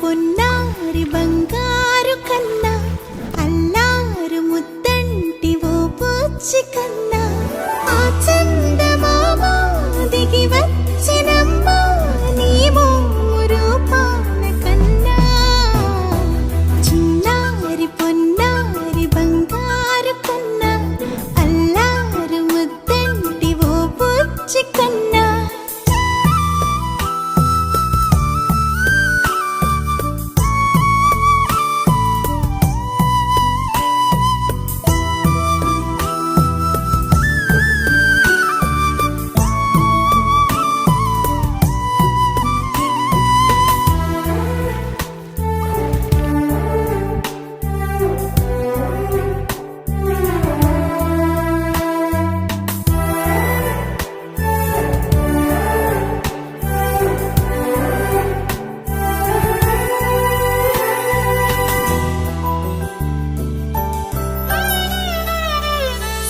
పొన్నారి బంగారు కన్నా అల్లారు ముద్దంటి ఓ పూచి కన్నా ఆ చందమామ దిగి వచ్చినమ్మా నీ రూపాల కన్నా చిన్నారి పొన్నారి బంగారు కన్నా అల్లారు ముద్దంటి ఓ పూచి కన్నా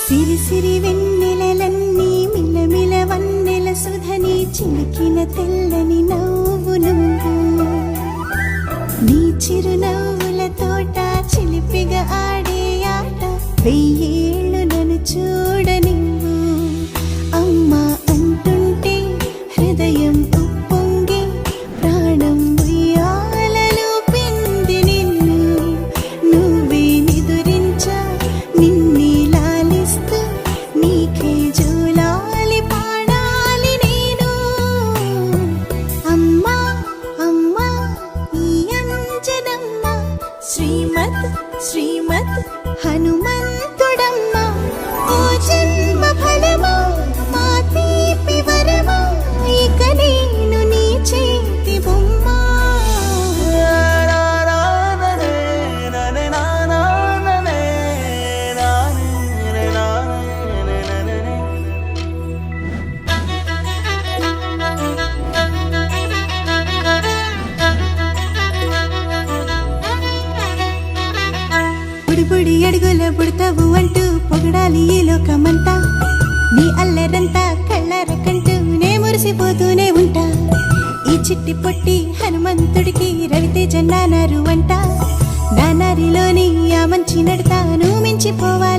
సిరి సిరి వెన్నెలలన్నీ మిలమిల వన్నెల సుధని చిలికిన తెల్లని నవ్వు నువ్వు నీ చిరునవ్వుల తోట చిలిపిగా ఆడే ఆట వెయ్యేళ్ళు నన్ను చూడ నువ్వు అమ్మా అంటుంటే హృదయం ఉప్పొంగి ప్రాణం ఉయ్యాలలో పిండి నిన్ను నువ్వే నిదురించా నిన్నే నీకే జూలాలి పాడాలి నేను అమ్మా అమ్మా ఈ అంజనమ్మ శ్రీమత్ శ్రీమత్ హనుమంతుడమ్మ ఓ జన్మ ఫలమా మా తీపి వరమా ఇక నేను నీ చేతి బొమ్మ బుడి అడుగుల పుడతావు అంటూ పొగడాలి ఈ లోకమంతా నీ అల్లరంతా కళ్ళరకంటూ నే మురిసిపోతూనే ఉంటా ఈ చిట్టి పొట్టి హనుమంతుడికి రవితేజ నానారు అంట నానారిలోని ఆ మంచి నడతా నువ్వు మించిపోవా